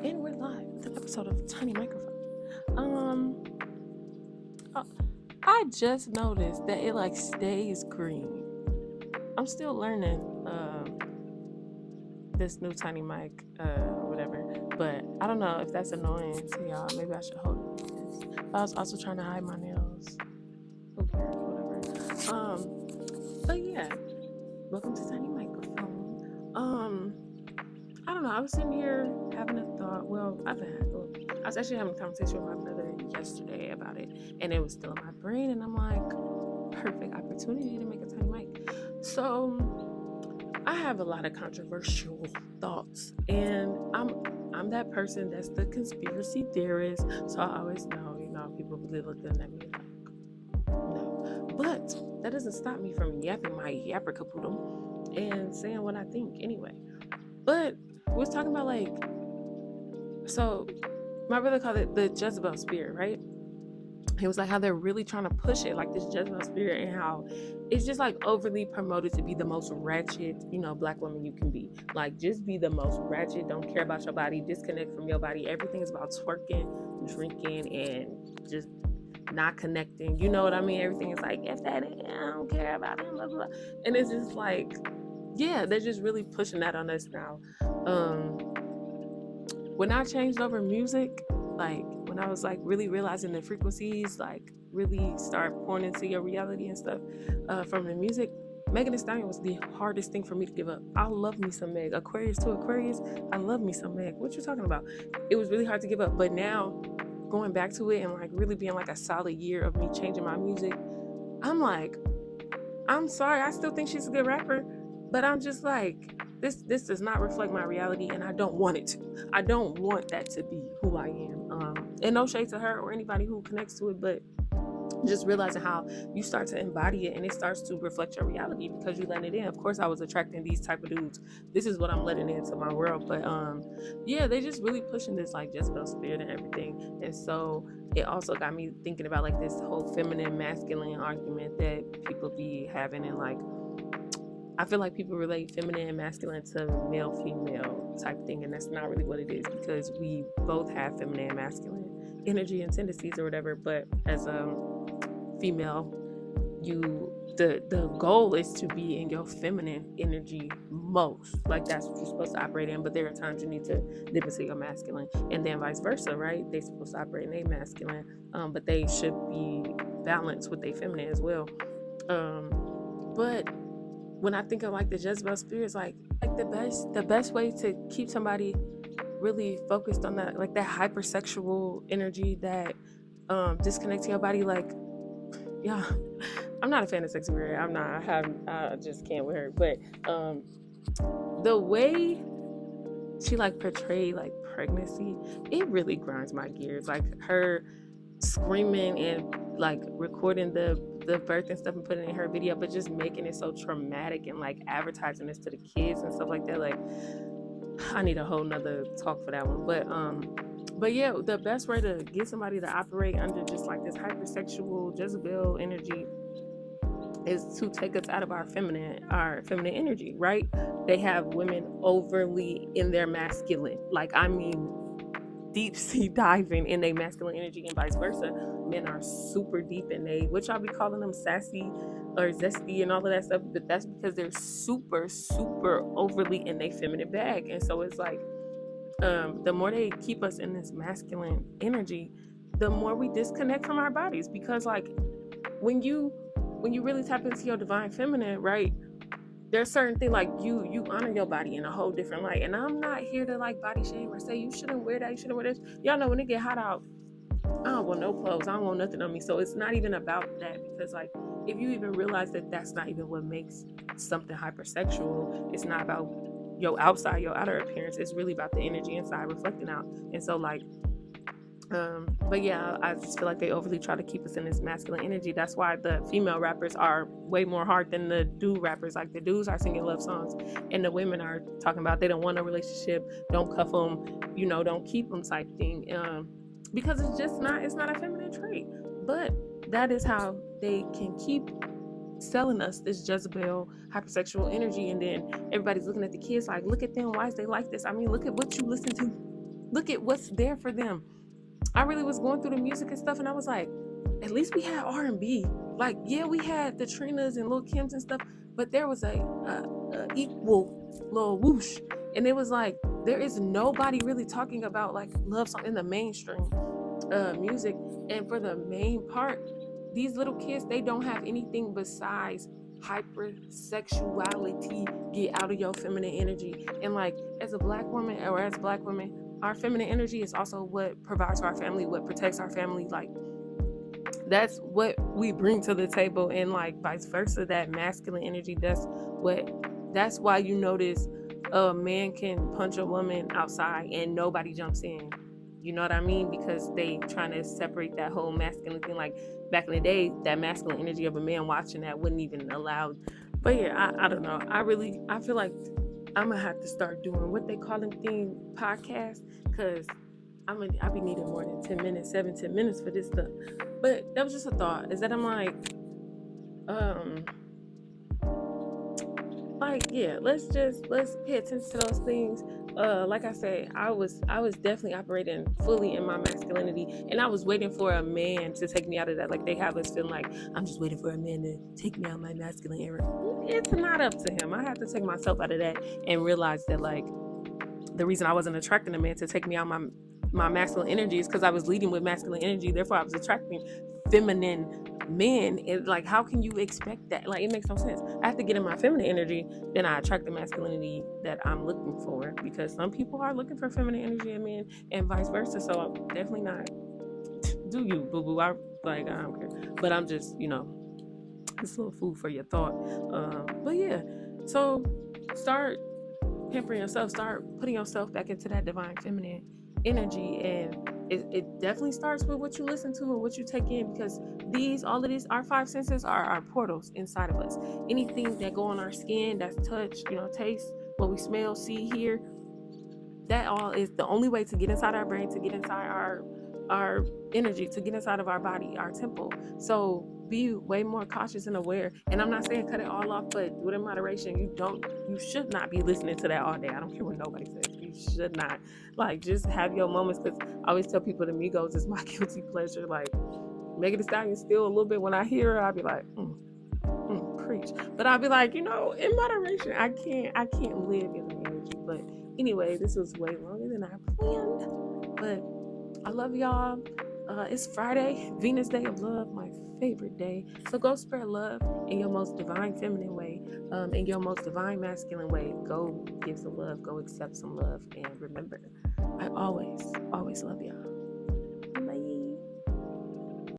And we're live with an episode of Tiny Microphone. Um, uh, I just noticed that it like stays green. I'm still learning this new Tiny mic, whatever. But I don't know if that's annoying to y'all. Maybe I should hold it like this. But I was also trying to hide my nails. Who cares? Whatever. But yeah, welcome to Tiny Microphone. I don't know. I was sitting here having a thought. I was actually having a conversation with my brother yesterday about it, and it was still in my brain. And I'm like, perfect opportunity to make a tiny mic. So I have a lot of controversial thoughts, and I'm that person that's the conspiracy theorist. So I always know, people really looking at me like, no. But that doesn't stop me from yapping my yapper capoodle and saying what I think anyway. But we was talking about so my brother called it the Jezebel spirit, right? He was like how they're really trying to push it, like this Jezebel spirit, and how it's just like overly promoted to be the most ratchet, black woman you can be. Like, just be the most ratchet, don't care about your body, disconnect from your body. Everything is about twerking, drinking, and just not connecting. You know what I mean? Everything is like, if that ain't, I don't care about him, blah, blah, blah. And it's just like, yeah, they're just really pushing that on us now. When I changed over music, like when I was like really realizing the frequencies, like really start pouring into your reality and stuff from the music, Megan Thee Stallion was the hardest thing for me to give up. I love me some Meg. Aquarius to Aquarius, I love me some Meg. What you talking about? It was really hard to give up. But now going back to it and like really being like a solid year of me changing my music, I'm like, I'm sorry, I still think she's a good rapper, but I'm just like, this does not reflect my reality, and I don't want it to. I don't want that to be who I am. And no shade to her or anybody who connects to it, but just realizing how you start to embody it and it starts to reflect your reality because you let it in. Of course, I was attracting these type of dudes. This is what I'm letting into my world. But yeah, they just really pushing this like Jezebel spirit and everything. And so it also got me thinking about like this whole feminine masculine argument that people be having, and like I feel like people relate feminine and masculine to male female type thing, and that's not really what it is because we both have feminine and masculine energy and tendencies or whatever. But as a female, the goal is to be in your feminine energy most. Like, that's what you're supposed to operate in. But there are times you need to dip into your masculine, and then vice versa, right? They're supposed to operate in their masculine, but they should be balanced with their feminine as well. But when I think of like the Jezebel spirits, like the best way to keep somebody really focused on that, like that hypersexual energy that disconnects your body, like, yeah, I'm not a fan of Sexy Red. I just can't with her. But the way she like portrayed like pregnancy, it really grinds my gears. Like her screaming and like recording the birth and stuff and putting it in her video, but just making it so traumatic and like advertising this to the kids and stuff like that. Like, I need a whole nother talk for that one. But yeah, the best way to get somebody to operate under just like this hypersexual Jezebel energy is to take us out of our feminine energy, right? They have women overly in their masculine. Like, I mean, deep sea diving in their masculine energy, and vice versa. Men are super deep in what y'all be calling them sassy or zesty and all of that stuff, but that's because they're super, super overly in their feminine bag. And so it's like, the more they keep us in this masculine energy, the more we disconnect from our bodies. Because like when you really tap into your divine feminine, right? There's certain things like you honor your body in a whole different light. And I'm not here to like body shame or say you shouldn't wear that, you shouldn't wear this. Y'all know when it get hot out, I don't want no clothes, I don't want nothing on me. So it's not even about that, because like if you even realize that that's not even what makes something hypersexual, it's not about your outside, your outer appearance, it's really about the energy inside reflecting out. And so like but yeah, I just feel like they overly try to keep us in this masculine energy. That's why the female rappers are way more hard than the dude rappers. Like, the dudes are singing love songs, and the women are talking about they don't want a relationship, don't cuff them, don't keep them type thing. Because it's not a feminine trait. But that is how they can keep selling us this Jezebel hypersexual energy, and then everybody's looking at the kids like, look at them, why is they like this? I mean, look at what you listen to. look at what's there for them. I really was going through the music and stuff, and I was like, at least we had R&B. Like, yeah, we had the Trinas and Lil Kims and stuff, but there was a equal little whoosh, and it was like there is nobody really talking about like love song in the mainstream music. And for the main part, these little kids, they don't have anything besides hypersexuality. Get out of your feminine energy. And like, as a black woman, or as black women, our feminine energy is also what provides for our family, what protects our family. Like, that's what we bring to the table. And like vice versa, that masculine energy, that's why you notice a man can punch a woman outside and nobody jumps in. You know what I mean? Because they trying to separate that whole masculine thing. Like, back in the day, that masculine energy of a man watching that wouldn't even allow. But yeah, I don't know. I feel like I'm gonna have to start doing what they call them thing podcasts, because I be needing more than 10 minutes, 10 minutes for this stuff. But that was just a thought, is that I'm like, yeah, let's pay attention to those things. Like I said, I was definitely operating fully in my masculinity, and I was waiting for a man to take me out of that. Like, they have us feeling like I'm just waiting for a man to take me out of my masculine era. It's not up to him. I have to take myself out of that and realize that, like, the reason I wasn't attracting a man to take me out my masculine energy is because I was leading with masculine energy. Therefore, I was attracting feminine men. It's like, how can you expect that? Like, it makes no sense. I have to get in my feminine energy, then I attract the masculinity that I'm looking for, because some people are looking for feminine energy in men and vice versa. So I'm definitely not. Do you, boo boo? I don't care. But I'm just, it's a little food for your thought. But yeah, so start pampering yourself, start putting yourself back into that divine feminine energy. And it definitely starts with what you listen to and what you take in, because all of these, our five senses are our portals inside of us. Anything that go on our skin, that's touch, taste, what we smell, see, hear, that all is the only way to get inside our brain, to get inside our energy, to get inside of our body, our temple. So be way more cautious and aware. And I'm not saying cut it all off, but do it in moderation. You should not be listening to that all day. I don't care what nobody says. You should not. Like, just have your moments, because I always tell people the Migos is my guilty pleasure. Like, Megan Thee Stallion still a little bit, when I hear her, I'll be like, preach. But I'll be like, in moderation. I can't live in the energy. But anyway, this was way longer than I planned. But I love y'all. It's Friday, Venus Day of Love, my favorite day. So go spread love in your most divine feminine way, in your most divine masculine way. Go give some love, go accept some love, and remember, I always, always love y'all.